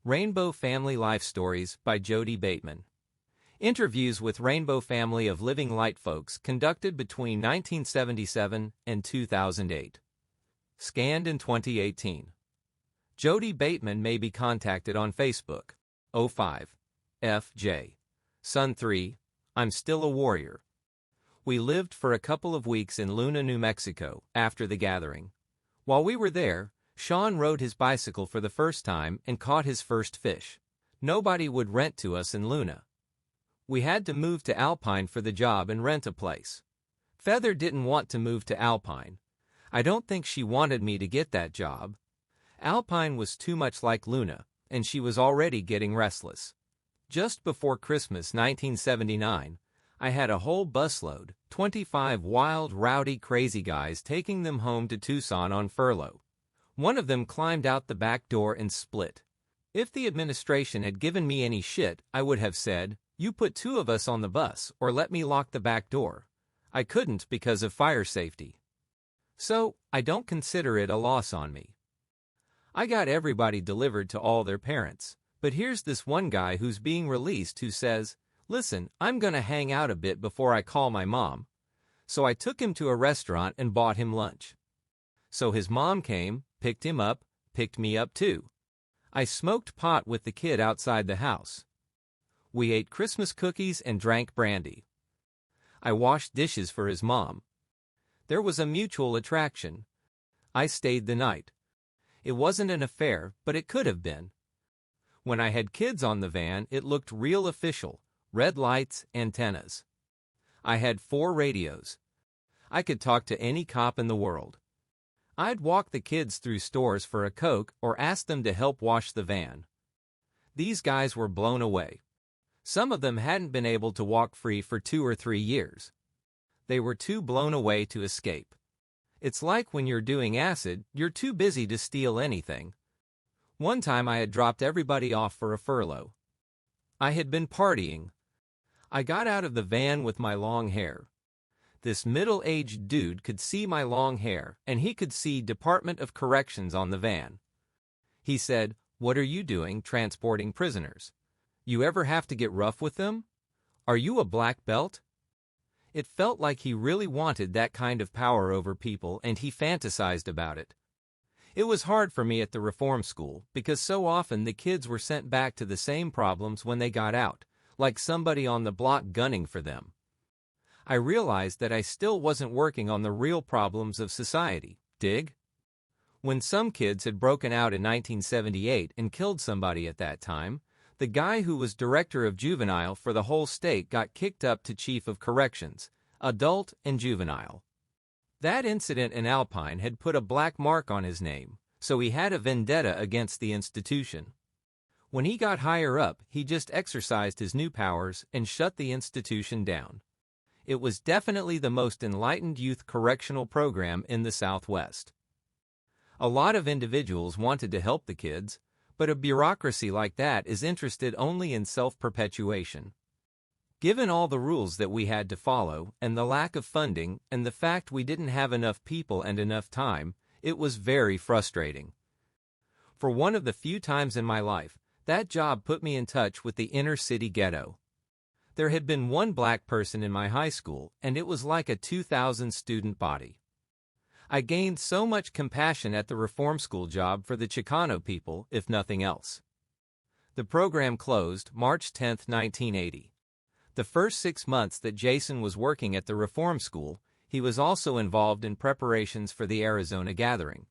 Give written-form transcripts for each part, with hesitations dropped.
Rainbow Family Life Stories by Jodey Bateman. Interviews with Rainbow Family of Living Light folks conducted between 1977 and 2008. Scanned in 2018. Jodey Bateman may be contacted on Facebook. 05.F.JaySun3. I'm still a warrior. We lived for a couple of weeks in Luna, New Mexico, after the gathering. While we were there, Sean rode his bicycle for the first time and caught his first fish. Nobody would rent to us in Luna. We had to move to Alpine for the job and rent a place. Feather didn't want to move to Alpine. I don't think she wanted me to get that job. Alpine was too much like Luna, and she was already getting restless. Just before Christmas 1979, I had a whole busload, 25 wild, rowdy, crazy guys taking them home to Tucson on furlough. One of them climbed out the back door and split. If the administration had given me any shit, I would have said, "You put two of us on the bus, or let me lock the back door." I couldn't because of fire safety. So, I don't consider it a loss on me. I got everybody delivered to all their parents, but here's this one guy who's being released who says, "Listen, I'm gonna hang out a bit before I call my mom." So I took him to a restaurant and bought him lunch. So his mom came, picked him up, picked me up too. I smoked pot with the kid outside the house. We ate Christmas cookies and drank brandy. I washed dishes for his mom. There was a mutual attraction. I stayed the night. It wasn't an affair, but it could have been. When I had kids on the van, it looked real official, red lights, antennas. I had 4 radios. I could talk to any cop in the world. I'd walk the kids through stores for a Coke or ask them to help wash the van. These guys were blown away. Some of them hadn't been able to walk free for 2 or 3 years. They were too blown away to escape. It's like when you're doing acid, you're too busy to steal anything. One time I had dropped everybody off for a furlough. I had been partying. I got out of the van with my long hair. This middle-aged dude could see my long hair, and he could see Department of Corrections on the van. He said, "What are you doing transporting prisoners? You ever have to get rough with them? Are you a black belt?" It felt like he really wanted that kind of power over people, and he fantasized about it. It was hard for me at the reform school, because so often the kids were sent back to the same problems when they got out, like somebody on the block gunning for them. I realized that I still wasn't working on the real problems of society, dig? When some kids had broken out in 1978 and killed somebody at that time, the guy who was director of juvenile for the whole state got kicked up to chief of corrections, adult and juvenile. That incident in Alpine had put a black mark on his name, so he had a vendetta against the institution. When he got higher up, he just exercised his new powers and shut the institution down. It was definitely the most enlightened youth correctional program in the Southwest. A lot of individuals wanted to help the kids, but a bureaucracy like that is interested only in self-perpetuation. Given all the rules that we had to follow, and the lack of funding, and the fact we didn't have enough people and enough time, it was very frustrating. For one of the few times in my life, that job put me in touch with the inner city ghetto. There had been one black person in my high school, and it was like a 2,000 student body. I gained so much compassion at the reform school job for the Chicano people, if nothing else. The program closed March 10, 1980. The first 6 months that Jaysun was working at the reform school, he was also involved in preparations for the Arizona gathering.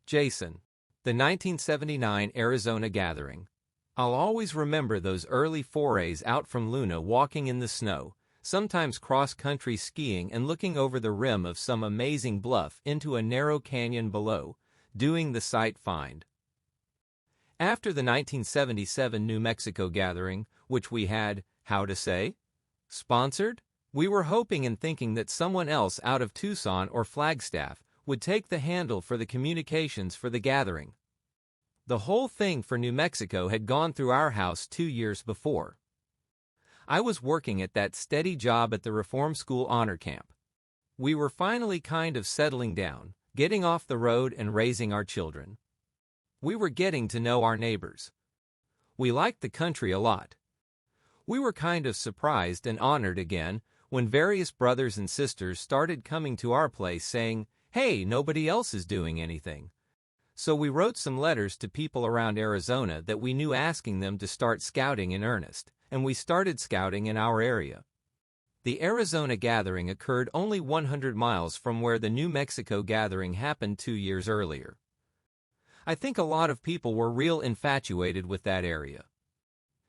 Jaysun. The 1979 Arizona gathering. I'll always remember those early forays out from Luna walking in the snow, sometimes cross-country skiing and looking over the rim of some amazing bluff into a narrow canyon below, doing the sight find. After the 1977 New Mexico gathering, which we had, how to say, sponsored, we were hoping and thinking that someone else out of Tucson or Flagstaff would take the handle for the communications for the gathering. The whole thing for New Mexico had gone through our house 2 years before. I was working at that steady job at the Reform School Honor Camp. We were finally kind of settling down, getting off the road and raising our children. We were getting to know our neighbors. We liked the country a lot. We were kind of surprised and honored again when various brothers and sisters started coming to our place saying, "Hey, nobody else is doing anything." So we wrote some letters to people around Arizona that we knew asking them to start scouting in earnest, and we started scouting in our area. The Arizona gathering occurred only 100 miles from where the New Mexico gathering happened 2 years earlier. I think a lot of people were real infatuated with that area.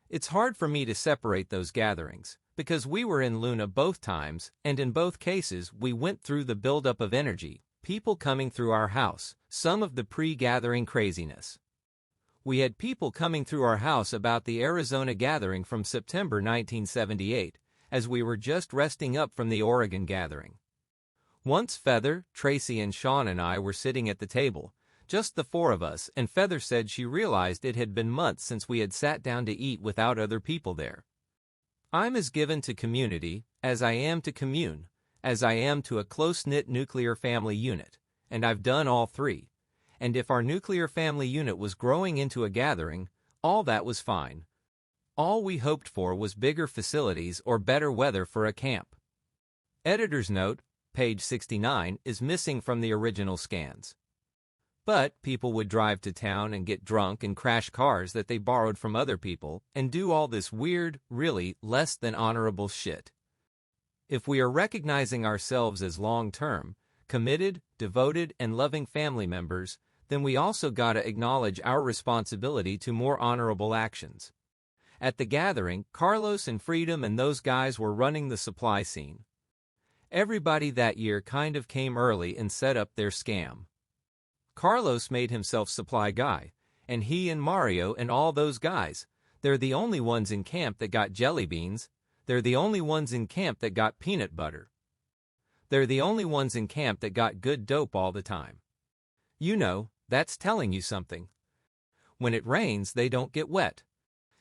It's hard for me to separate those gatherings, because we were in Luna both times, and in both cases we went through the buildup of energy, people coming through our house, some of the pre-gathering craziness. We had people coming through our house about the Arizona gathering from September 1978, as we were just resting up from the Oregon gathering. Once Feather, Tracy, and Sean and I were sitting at the table, just the four of us, and Feather said she realized it had been months since we had sat down to eat without other people there. I'm as given to community as I am to commune, as I am to a close-knit nuclear family unit, and I've done all three. And if our nuclear family unit was growing into a gathering, all that was fine. All we hoped for was bigger facilities or better weather for a camp. Editor's note, page 69, is missing from the original scans. But people would drive to town and get drunk and crash cars that they borrowed from other people and do all this weird, really less than honorable shit. If we are recognizing ourselves as long-term, committed, devoted, and loving family members, then we also gotta acknowledge our responsibility to more honorable actions. At the gathering, Carlos and Freedom and those guys were running the supply scene. Everybody that year kind of came early and set up their scam. Carlos made himself supply guy, and he and Mario and all those guys, they're the only ones in camp that got jelly beans, they're the only ones in camp that got peanut butter. They're the only ones in camp that got good dope all the time. You know, that's telling you something. When it rains, they don't get wet.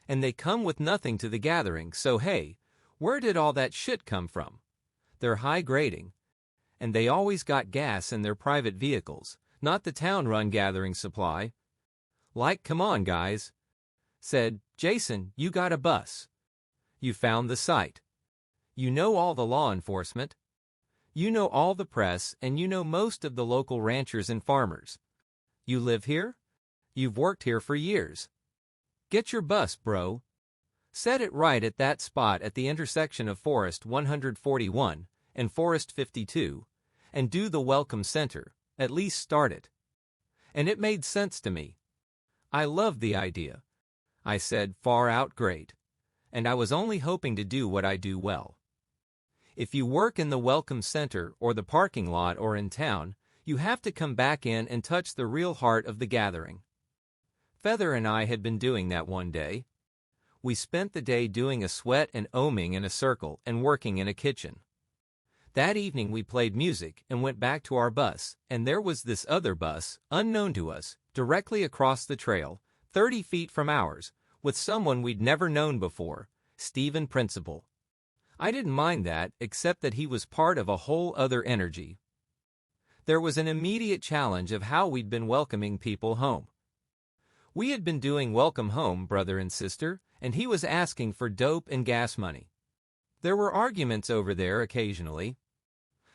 And they come with nothing to the gathering, so hey, where did all that shit come from? They're high grading. And they always got gas in their private vehicles, not the town-run gathering supply. Like, come on guys. Said, Jaysun, you got a bus. You found the site. You know all the law enforcement. You know all the press, and you know most of the local ranchers and farmers. You live here? You've worked here for years. Get your bus, bro. Set it right at that spot at the intersection of Forest 141 and Forest 52, and do the Welcome Center, at least start it. And it made sense to me. I loved the idea. I said, far out great. And I was only hoping to do what I do well. If you work in the Welcome Center or the parking lot or in town, you have to come back in and touch the real heart of the gathering. Feather and I had been doing that one day. We spent the day doing a sweat and oming in a circle and working in a kitchen. That evening we played music and went back to our bus, and there was this other bus, unknown to us, directly across the trail, 30 feet from ours, with someone we'd never known before, Stephen Principal. I didn't mind that, except that he was part of a whole other energy. There was an immediate challenge of how we'd been welcoming people home. We had been doing welcome home, brother and sister, and he was asking for dope and gas money. There were arguments over there occasionally.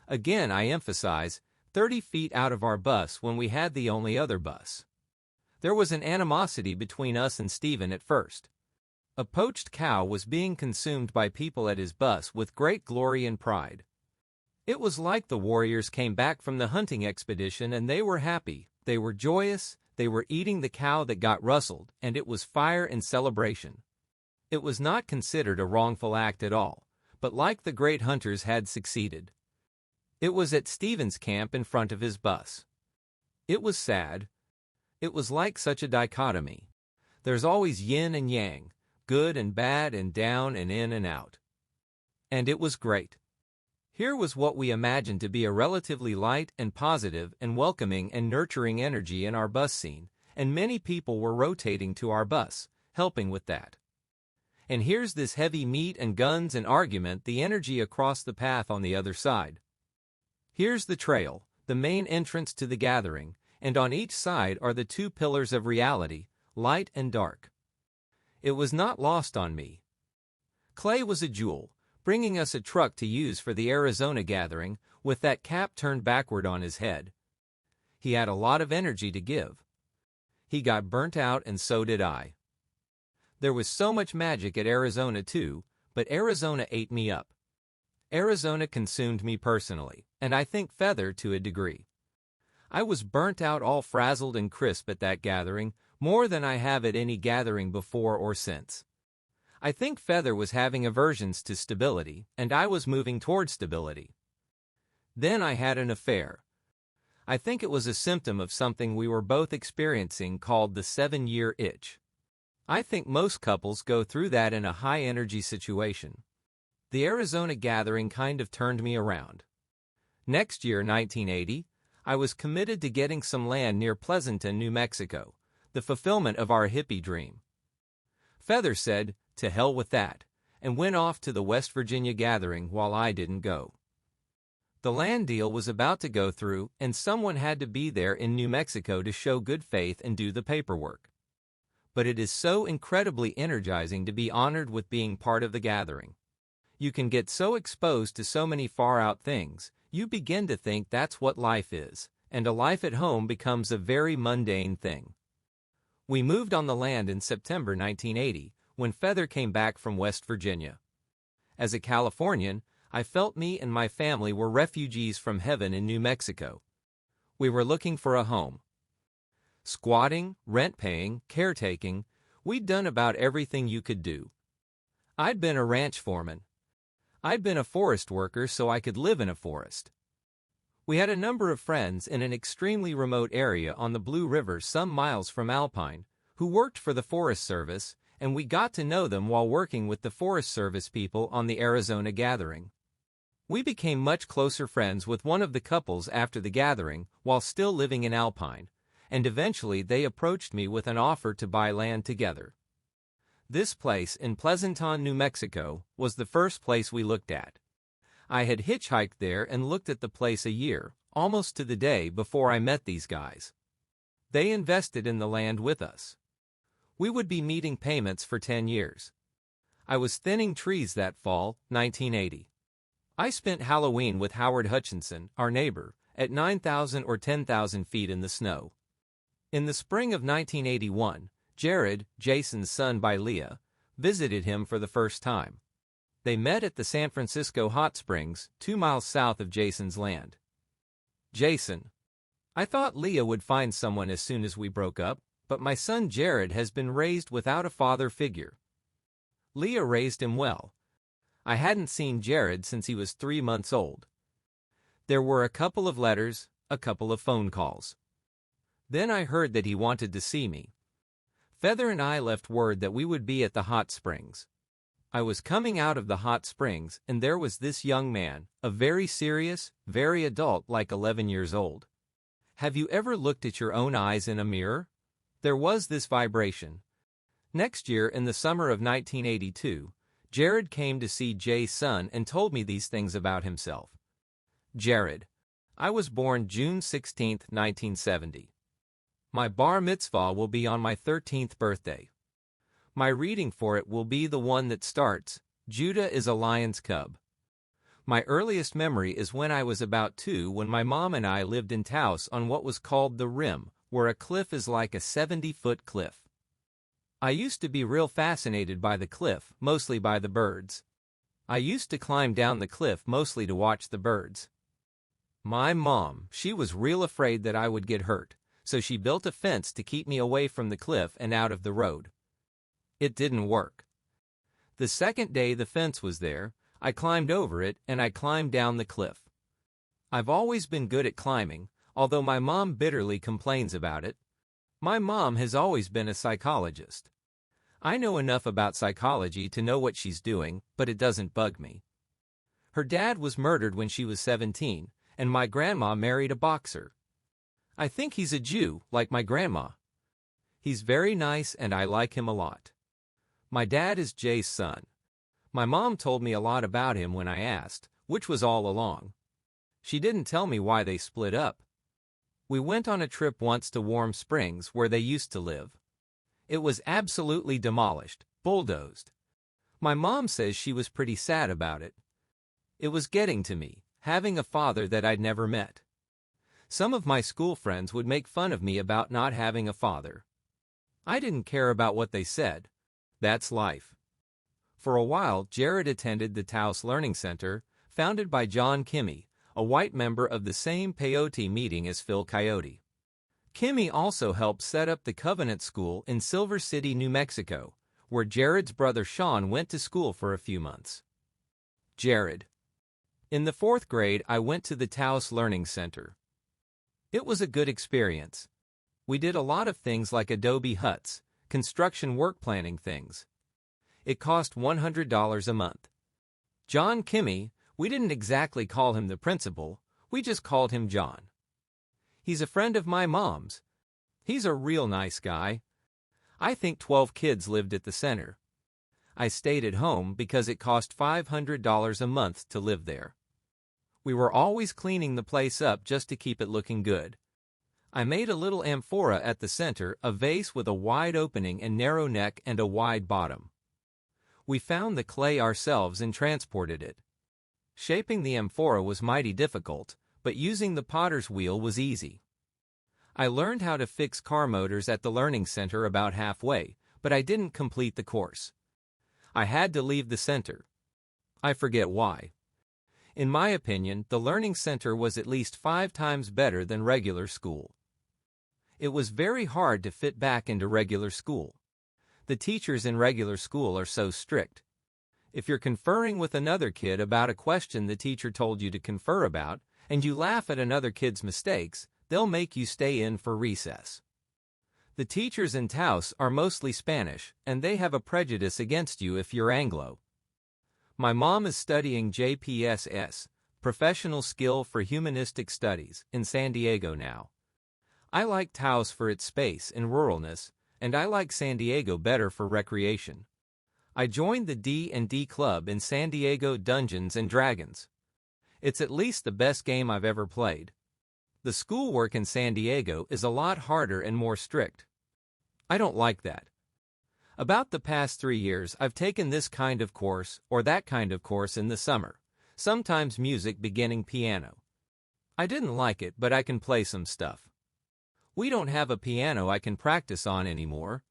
Again, I emphasize, 30 feet out of our bus when we had the only other bus. There was an animosity between us and Stephen at first. A poached cow was being consumed by people at his bus with great glory and pride. It was like the warriors came back from the hunting expedition and they were happy, they were joyous, they were eating the cow that got rustled, and it was fire and celebration. It was not considered a wrongful act at all, but like the great hunters had succeeded. It was at Stephen's camp in front of his bus. It was sad. It was like such a dichotomy. There's always yin and yang, good and bad and down and in and out. And it was great. Here was what we imagined to be a relatively light and positive and welcoming and nurturing energy in our bus scene, and many people were rotating to our bus, helping with that. And here's this heavy meat and guns and argument, the energy across the path on the other side. Here's the trail, the main entrance to the gathering, and on each side are the two pillars of reality, light and dark. It was not lost on me. Clay was a jewel, bringing us a truck to use for the Arizona gathering, with that cap turned backward on his head. He had a lot of energy to give. He got burnt out, and so did I. There was so much magic at Arizona too, but Arizona ate me up. Arizona consumed me personally, and I think Feather to a degree. I was burnt out, all frazzled and crisp at that gathering, more than I have at any gathering before or since. I think Feather was having aversions to stability, and I was moving toward stability. Then I had an affair. I think it was a symptom of something we were both experiencing called the 7-year itch. I think most couples go through that in a high-energy situation. The Arizona gathering kind of turned me around. Next year, 1980, I was committed to getting some land near Pleasanton, New Mexico, the fulfillment of our hippie dream. Feather said, "To hell with that," and went off to the West Virginia gathering while I didn't go. The land deal was about to go through, and someone had to be there in New Mexico to show good faith and do the paperwork. But it is so incredibly energizing to be honored with being part of the gathering. You can get so exposed to so many far-out things, you begin to think that's what life is, and a life at home becomes a very mundane thing. We moved on the land in September 1980, when Feather came back from West Virginia. As a Californian, I felt me and my family were refugees from heaven in New Mexico. We were looking for a home. Squatting, rent-paying, caretaking, we'd done about everything you could do. I'd been a ranch foreman. I'd been a forest worker so I could live in a forest. We had a number of friends in an extremely remote area on the Blue River some miles from Alpine, who worked for the Forest Service, and we got to know them while working with the Forest Service people on the Arizona gathering. We became much closer friends with one of the couples after the gathering while still living in Alpine, and eventually they approached me with an offer to buy land together. This place in Pleasanton, New Mexico, was the first place we looked at. I had hitchhiked there and looked at the place a year, almost to the day, before I met these guys. They invested in the land with us. We would be meeting payments for 10 years. I was thinning trees that fall, 1980. I spent Halloween with Howard Hutchinson, our neighbor, at 9,000 or 10,000 feet in the snow. In the spring of 1981, Jared, Jayson's son by Leah, visited him for the first time. They met at the San Francisco Hot Springs, 2 miles south of Jayson's land. Jaysun: I thought Leah would find someone as soon as we broke up, but my son Jared has been raised without a father figure. Leah raised him well. I hadn't seen Jared since he was 3 months old. There were a couple of letters, a couple of phone calls. Then I heard that he wanted to see me. Feather and I left word that we would be at the hot springs. I was coming out of the hot springs, and there was this young man, a very serious, very adult, like 11 years old. Have you ever looked at your own eyes in a mirror? There was this vibration. Next year, in the summer of 1982, Jared came to see Jaysun and told me these things about himself. Jared: I was born June 16, 1970. My bar mitzvah will be on my 13th birthday. My reading for it will be the one that starts, Judah is a lion's cub. My earliest memory is when I was about 2, when my mom and I lived in Taos on what was called the Rim, where a cliff is like a 70-foot cliff. I used to be real fascinated by the cliff, mostly by the birds. I used to climb down the cliff mostly to watch the birds. My mom, she was real afraid that I would get hurt, so she built a fence to keep me away from the cliff and out of the road. It didn't work. The second day the fence was there, I climbed over it and I climbed down the cliff. I've always been good at climbing, although my mom bitterly complains about it. My mom has always been a psychologist. I know enough about psychology to know what she's doing, but it doesn't bug me. Her dad was murdered when she was 17, and my grandma married a boxer. I think he's a Jew, like my grandma. He's very nice and I like him a lot. My dad is Jay's son. My mom told me a lot about him when I asked, which was all along. She didn't tell me why they split up. We went on a trip once to Warm Springs where they used to live. It was absolutely demolished, bulldozed. My mom says she was pretty sad about it. It was getting to me, having a father that I'd never met. Some of my school friends would make fun of me about not having a father. I didn't care about what they said. That's life. For a while, Jared attended the Taos Learning Center, founded by John Kimmy, a white member of the same Paiute meeting as Phil Coyote. Kimmy also helped set up the Covenant School in Silver City, New Mexico, where Jared's brother Sean went to school for a few months. Jared. In the 4th grade, I went to the Taos Learning Center. It was a good experience. We did a lot of things like adobe huts, construction work planning things. It cost $100 a month. John Kimmy, we didn't exactly call him the principal, we just called him John. He's a friend of my mom's. He's a real nice guy. I think 12 kids lived at the center. I stayed at home because it cost $500 a month to live there. We were always cleaning the place up just to keep it looking good. I made a little amphora at the center, a vase with a wide opening and narrow neck and a wide bottom. We found the clay ourselves and transported it. Shaping the amphora was mighty difficult, but using the potter's wheel was easy. I learned how to fix car motors at the learning center about halfway, but I didn't complete the course. I had to leave the center. I forget why. In my opinion, the learning center was at least 5 times better than regular school. It was very hard to fit back into regular school. The teachers in regular school are so strict. If you're conferring with another kid about a question the teacher told you to confer about, and you laugh at another kid's mistakes, they'll make you stay in for recess. The teachers in Taos are mostly Spanish, and they have a prejudice against you if you're Anglo. My mom is studying JPSS, Professional Skill for Humanistic Studies, in San Diego now. I like Taos for its space and ruralness, and I like San Diego better for recreation. I joined the D&D club in San Diego, Dungeons & Dragons. It's at least the best game I've ever played. The schoolwork in San Diego is a lot harder and more strict. I don't like that. About the past 3 years, I've taken this kind of course or that kind of course in the summer, sometimes music beginning piano. I didn't like it, but I can play some stuff. We don't have a piano I can practice on anymore.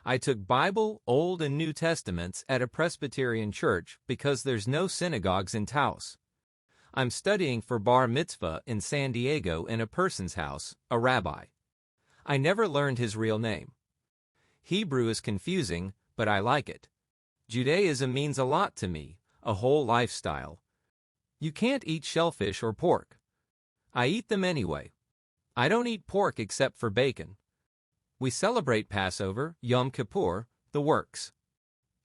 I took Bible, Old and New Testaments at a Presbyterian church because there's no synagogues in Taos. I'm studying for bar mitzvah in San Diego in a person's house, a rabbi. I never learned his real name. Hebrew is confusing, but I like it. Judaism means a lot to me, a whole lifestyle. You can't eat shellfish or pork. I eat them anyway. I don't eat pork except for bacon. We celebrate Passover, Yom Kippur, the works.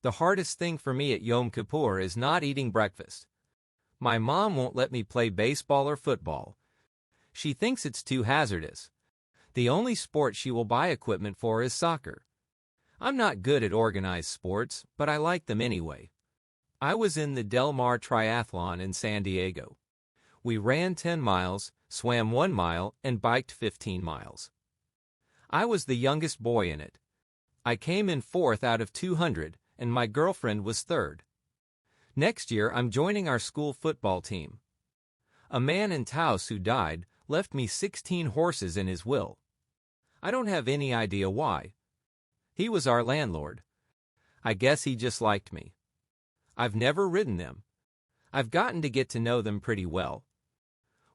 The hardest thing for me at Yom Kippur is not eating breakfast. My mom won't let me play baseball or football. She thinks it's too hazardous. The only sport she will buy equipment for is soccer. I'm not good at organized sports, but I like them anyway. I was in the Del Mar Triathlon in San Diego. We ran 10 miles, swam 1 mile, and biked 15 miles. I was the youngest boy in it. I came in 4th out of 200, and my girlfriend was 3rd. Next year, I'm joining our school football team. A man in Taos who died left me 16 horses in his will. I don't have any idea why. He was our landlord. I guess he just liked me. I've never ridden them. I've gotten to get to know them pretty well.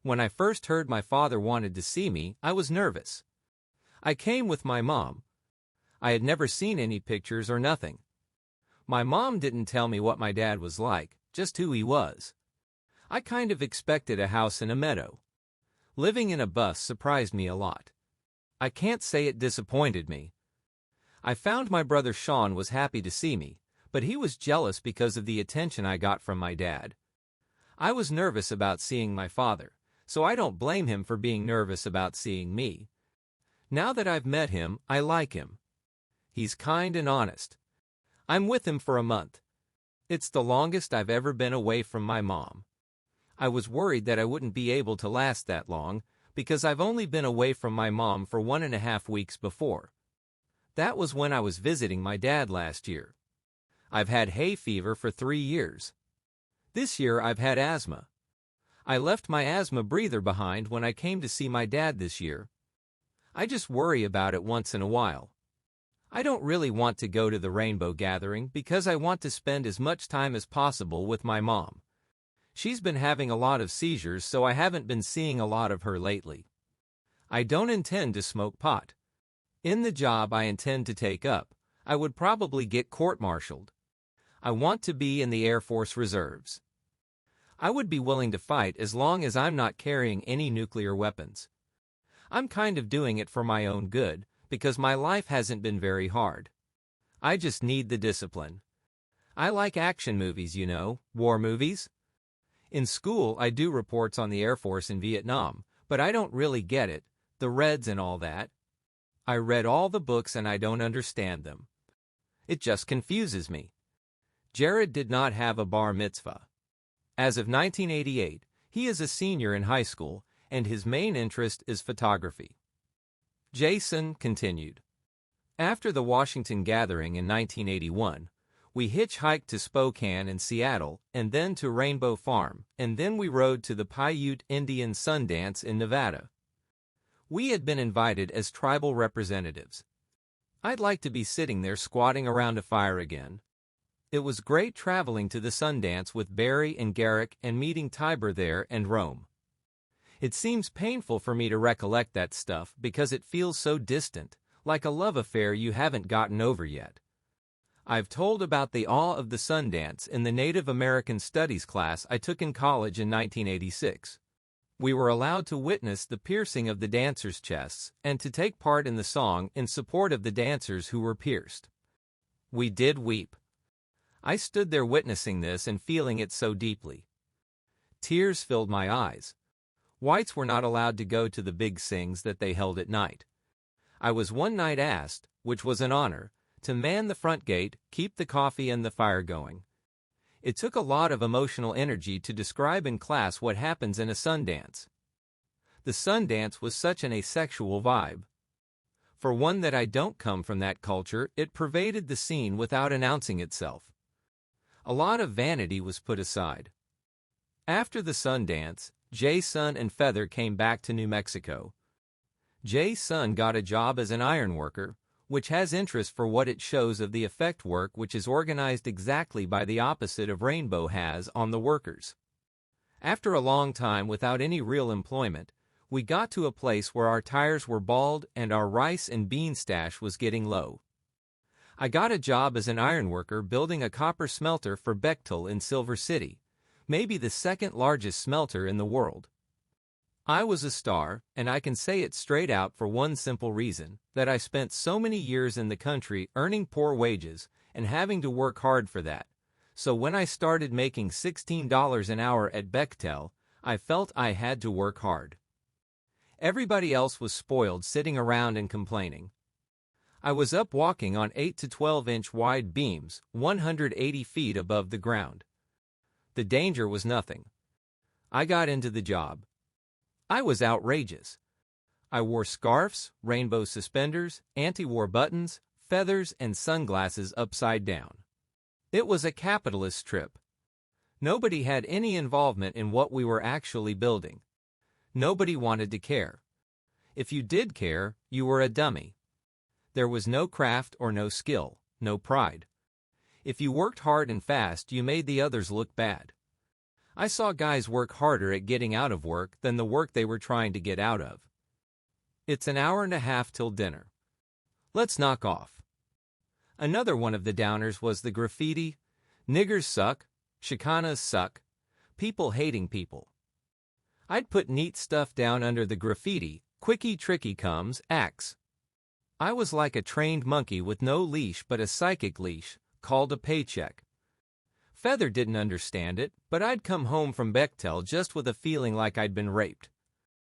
When I first heard my father wanted to see me, I was nervous. I came with my mom. I had never seen any pictures or nothing. My mom didn't tell me what my dad was like, just who he was. I kind of expected a house in a meadow. Living in a bus surprised me a lot. I can't say it disappointed me. I found my brother Sean was happy to see me, but he was jealous because of the attention I got from my dad. I was nervous about seeing my father, so I don't blame him for being nervous about seeing me. Now that I've met him, I like him. He's kind and honest. I'm with him for a month. It's the longest I've ever been away from my mom. I was worried that I wouldn't be able to last that long, because I've only been away from my mom for 1.5 weeks before. That was when I was visiting my dad last year. I've had hay fever for 3 years. This year I've had asthma. I left my asthma breather behind when I came to see my dad this year. I just worry about it once in a while. I don't really want to go to the rainbow gathering because I want to spend as much time as possible with my mom. She's been having a lot of seizures, so I haven't been seeing a lot of her lately. I don't intend to smoke pot. In the job I intend to take up, I would probably get court-martialed. I want to be in the Air Force Reserves. I would be willing to fight as long as I'm not carrying any nuclear weapons. I'm kind of doing it for my own good, because my life hasn't been very hard. I just need the discipline. I like action movies, you know, war movies. In school, I do reports on the Air Force in Vietnam, but I don't really get it, the Reds and all that. I read all the books and I don't understand them. It just confuses me. Jared did not have a bar mitzvah. As of 1988, he is a senior in high school, and his main interest is photography. Jaysun continued. After the Washington gathering in 1981, we hitchhiked to Spokane and Seattle, and then to Rainbow Farm, and then we rode to the Paiute Sun Dance in Nevada. We had been invited as tribal representatives. I'd like to be sitting there squatting around a fire again. It was great traveling to the Sundance with Barry and Garrick and meeting Tiber there and Rome. It seems painful for me to recollect that stuff because it feels so distant, like a love affair you haven't gotten over yet. I've told about the awe of the Sundance in the Native American Studies class I took in college in 1986. We were allowed to witness the piercing of the dancers' chests and to take part in the song in support of the dancers who were pierced. We did weep. I stood there witnessing this and feeling it so deeply. Tears filled my eyes. Whites were not allowed to go to the big sings that they held at night. I was one night asked, which was an honor, to man the front gate, keep the coffee and the fire going. It took a lot of emotional energy to describe in class what happens in a Sundance. The Sundance was such an asexual vibe. For one that I don't come from that culture, it pervaded the scene without announcing itself. A lot of vanity was put aside. After the Sundance, Jaysun and Feather came back to New Mexico. Jaysun got a job as an ironworker, which has interest for what it shows of the effect work which is organized exactly by the opposite of rainbow has on the workers. After a long time without any real employment, we got to a place where our tires were bald and our rice and bean stash was getting low. I got a job as an ironworker building a copper smelter for Bechtel in Silver City, maybe the second largest smelter in the world. I was a star, and I can say it straight out for one simple reason, that I spent so many years in the country earning poor wages and having to work hard for that. So when I started making $16 an hour at Bechtel, I felt I had to work hard. Everybody else was spoiled sitting around and complaining. I was up walking on 8 to 12-inch wide beams, 180 feet above the ground. The danger was nothing. I got into the job. I was outrageous. I wore scarves, rainbow suspenders, anti-war buttons, feathers, and sunglasses upside down. It was a capitalist trip. Nobody had any involvement in what we were actually building. Nobody wanted to care. If you did care, you were a dummy. There was no craft or no skill, no pride. If you worked hard and fast, you made the others look bad. I saw guys work harder at getting out of work than the work they were trying to get out of. It's an hour and a half till dinner. Let's knock off. Another one of the downers was the graffiti, niggers suck, Chicanas suck, people hating people. I'd put neat stuff down under the graffiti, quickie tricky comes, axe. I was like a trained monkey with no leash but a psychic leash, called a paycheck. Feather didn't understand it, but I'd come home from Bechtel just with a feeling like I'd been raped.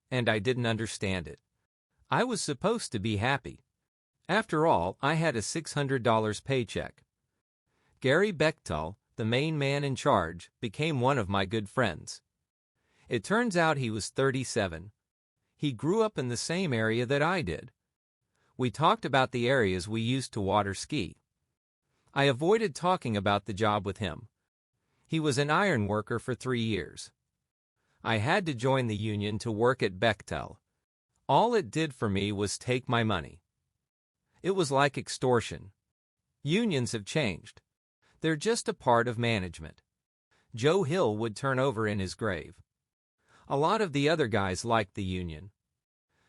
And I didn't understand it. I was supposed to be happy. After all, I had a $600 paycheck. Gary Bechtel, the main man in charge, became one of my good friends. It turns out he was 37. He grew up in the same area that I did. We talked about the areas we used to water ski. I avoided talking about the job with him. He was an ironworker for 3 years. I had to join the union to work at Bechtel. All it did for me was take my money. It was like extortion. Unions have changed. They're just a part of management. Joe Hill would turn over in his grave. A lot of the other guys liked the union.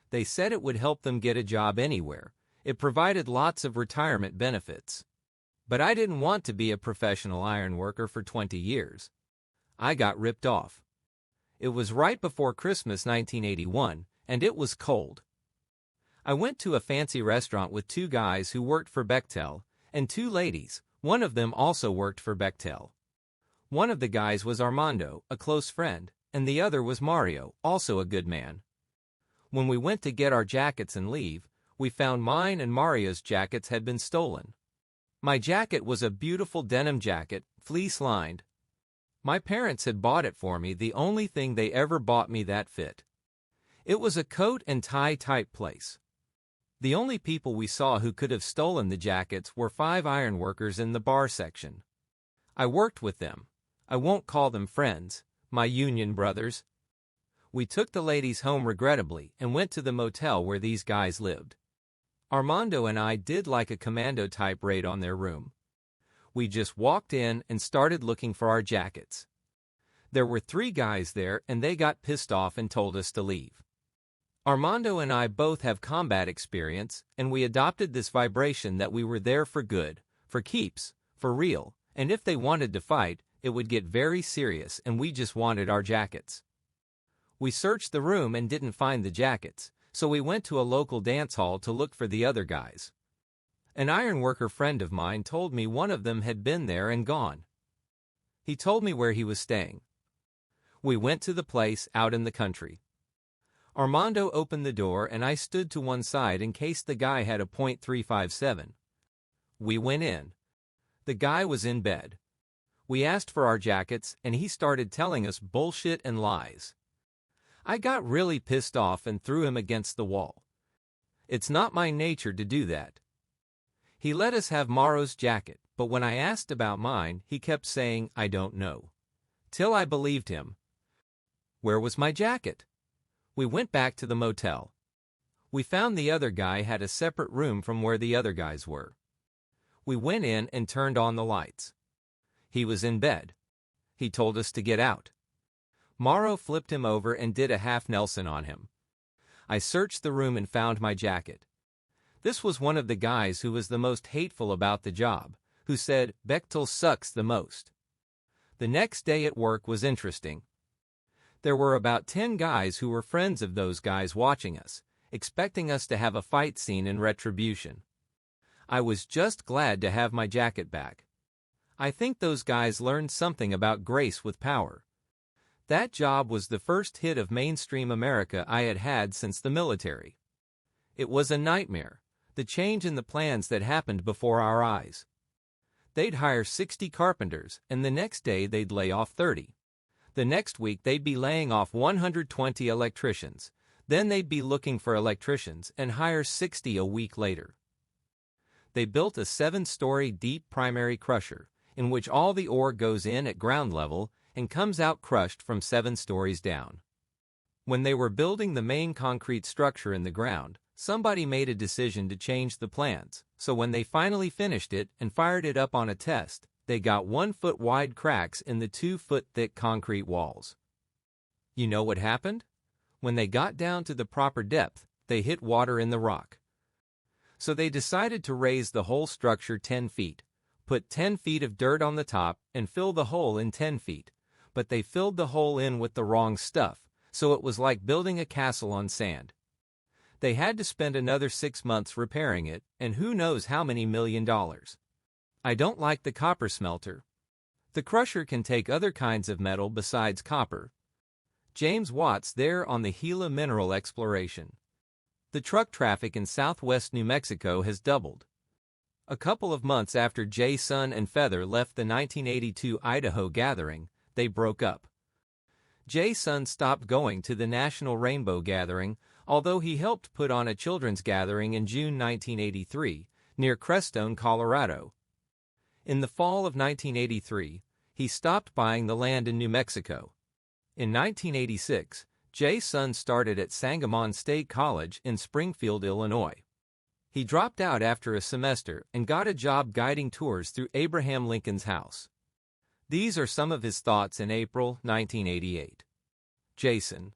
They said it would help them get a job anywhere. It provided lots of retirement benefits. But I didn't want to be a professional ironworker for 20 years. I got ripped off. It was right before Christmas 1981, and it was cold. I went to a fancy restaurant with 2 guys who worked for Bechtel, and 2 ladies. One of them also worked for Bechtel. One of the guys was Armando, a close friend, and the other was Mario, also a good man. When we went to get our jackets and leave, we found mine and Mario's jackets had been stolen. My jacket was a beautiful denim jacket, fleece-lined. My parents had bought it for me, the only thing they ever bought me that fit. It was a coat and tie type place. The only people we saw who could have stolen the jackets were 5 ironworkers in the bar section. I worked with them. I won't call them friends, my union brothers. We took the ladies home regrettably and went to the motel where these guys lived. Armando and I did like a commando-type raid on their room. We just walked in and started looking for our jackets. There were 3 guys there and they got pissed off and told us to leave. Armando and I both have combat experience, and we adopted this vibration that we were there for good, for keeps, for real, and if they wanted to fight, it would get very serious and we just wanted our jackets. We searched the room and didn't find the jackets, so we went to a local dance hall to look for the other guys. An ironworker friend of mine told me one of them had been there and gone. He told me where he was staying. We went to the place out in the country. Armando opened the door and I stood to one side in case the guy had a .357. We went in. The guy was in bed. We asked for our jackets and he started telling us bullshit and lies. I got really pissed off and threw him against the wall. It's not my nature to do that. He let us have Maro's jacket, but when I asked about mine, he kept saying, "I don't know." Till I believed him. Where was my jacket? We went back to the motel. We found the other guy had a separate room from where the other guys were. We went in and turned on the lights. He was in bed. He told us to get out. Maro flipped him over and did a half Nelson on him. I searched the room and found my jacket. This was one of the guys who was the most hateful about the job, who said, "Bechtel sucks the most." The next day at work was interesting. There were about 10 guys who were friends of those guys watching us, expecting us to have a fight scene in retribution. I was just glad to have my jacket back. I think those guys learned something about grace with power. That job was the first hit of mainstream America I had had since the military. It was a nightmare, the change in the plans that happened before our eyes. They'd hire 60 carpenters, and the next day they'd lay off 30. The next week they'd be laying off 120 electricians. Then they'd be looking for electricians and hire 60 a week later. They built a 7-story deep primary crusher, in which all the ore goes in at ground level and comes out crushed from 7 stories down. When they were building the main concrete structure in the ground, somebody made a decision to change the plans, so when they finally finished it and fired it up on a test, they got 1-foot wide cracks in the 2-foot thick concrete walls. You know what happened? When they got down to the proper depth, they hit water in the rock. So they decided to raise the whole structure 10 feet, put 10 feet of dirt on the top, and fill the hole in 10 feet. But they filled the hole in with the wrong stuff, so it was like building a castle on sand. They had to spend another 6 months repairing it, and who knows how many $1 million. I don't like the copper smelter. The crusher can take other kinds of metal besides copper. James Watts there on the Gila mineral exploration. The truck traffic in southwest New Mexico has doubled. A couple of months after Jaysun and Feather left the 1982 Idaho gathering, they broke up. Jaysun stopped going to the National Rainbow Gathering, although he helped put on a children's gathering in June 1983, near Crestone, Colorado. In the fall of 1983, he stopped buying the land in New Mexico. In 1986, Jaysun started at Sangamon State College in Springfield, Illinois. He dropped out after a semester and got a job guiding tours through Abraham Lincoln's house. These are some of his thoughts in April 1988. Jaysun.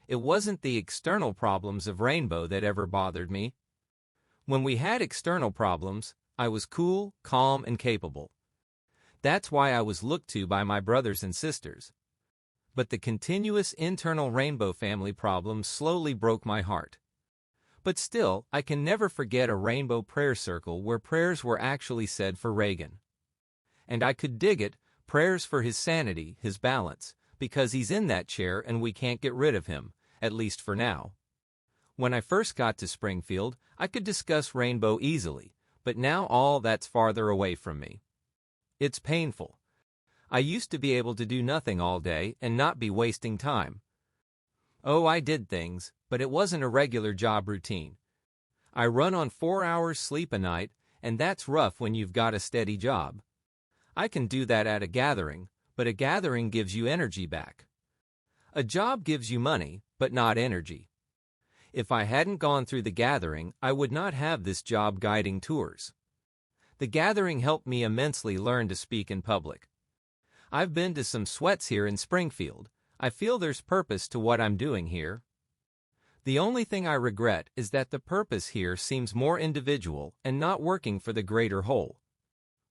It wasn't the external problems of Rainbow that ever bothered me. When we had external problems, I was cool, calm, and capable. That's why I was looked to by my brothers and sisters. But the continuous internal Rainbow family problems slowly broke my heart. But still, I can never forget a Rainbow prayer circle where prayers were actually said for Reagan. And I could dig it, prayers for his sanity, his balance, because he's in that chair and we can't get rid of him, at least for now. When I first got to Springfield, I could discuss Rainbow easily, but now all that's farther away from me. It's painful. I used to be able to do nothing all day and not be wasting time. Oh, I did things, but it wasn't a regular job routine. I run on 4 hours sleep a night, and that's rough when you've got a steady job. I can do that at a gathering, but a gathering gives you energy back. A job gives you money, but not energy. If I hadn't gone through the gathering, I would not have this job guiding tours. The gathering helped me immensely learn to speak in public. I've been to some sweats here in Springfield. I feel there's purpose to what I'm doing here. The only thing I regret is that the purpose here seems more individual and not working for the greater whole.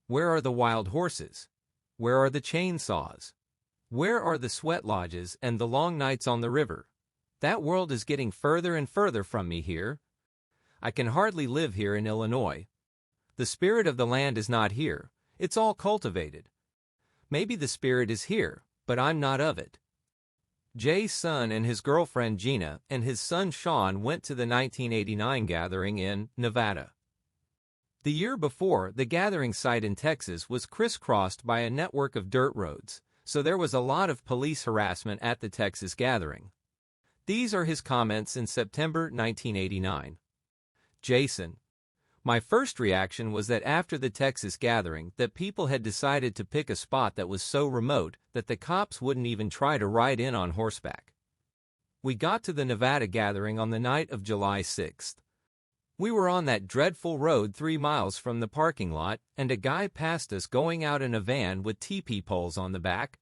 Where are the wild horses? Where are the chainsaws? Where are the sweat lodges and the long nights on the river? That world is getting further and further from me here. I can hardly live here in Illinois. The spirit of the land is not here. It's all cultivated. Maybe the spirit is here, but I'm not of it. Jaysun and his girlfriend Gina and his son Sean went to the 1989 gathering in Nevada. The year before, the gathering site in Texas was crisscrossed by a network of dirt roads, so there was a lot of police harassment at the Texas gathering. These are his comments in September 1989. Jaysun. My first reaction was that after the Texas gathering that people had decided to pick a spot that was so remote that the cops wouldn't even try to ride in on horseback. We got to the Nevada gathering on the night of July 6th. We were on that dreadful road 3 miles from the parking lot, and a guy passed us going out in a van with teepee poles on the back.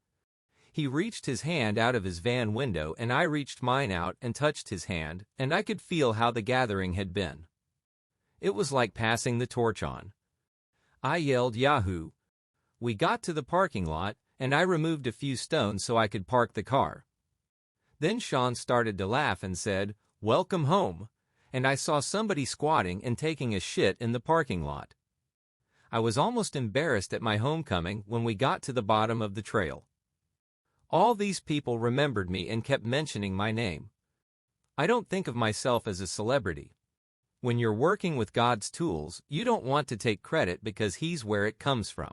He reached his hand out of his van window and I reached mine out and touched his hand, and I could feel how the gathering had been. It was like passing the torch on. I yelled Yahoo! We got to the parking lot, and I removed a few stones so I could park the car. Then Sean started to laugh and said, "Welcome home," and I saw somebody squatting and taking a shit in the parking lot. I was almost embarrassed at my homecoming when we got to the bottom of the trail. All these people remembered me and kept mentioning my name. I don't think of myself as a celebrity. When you're working with God's tools, you don't want to take credit because He's where it comes from.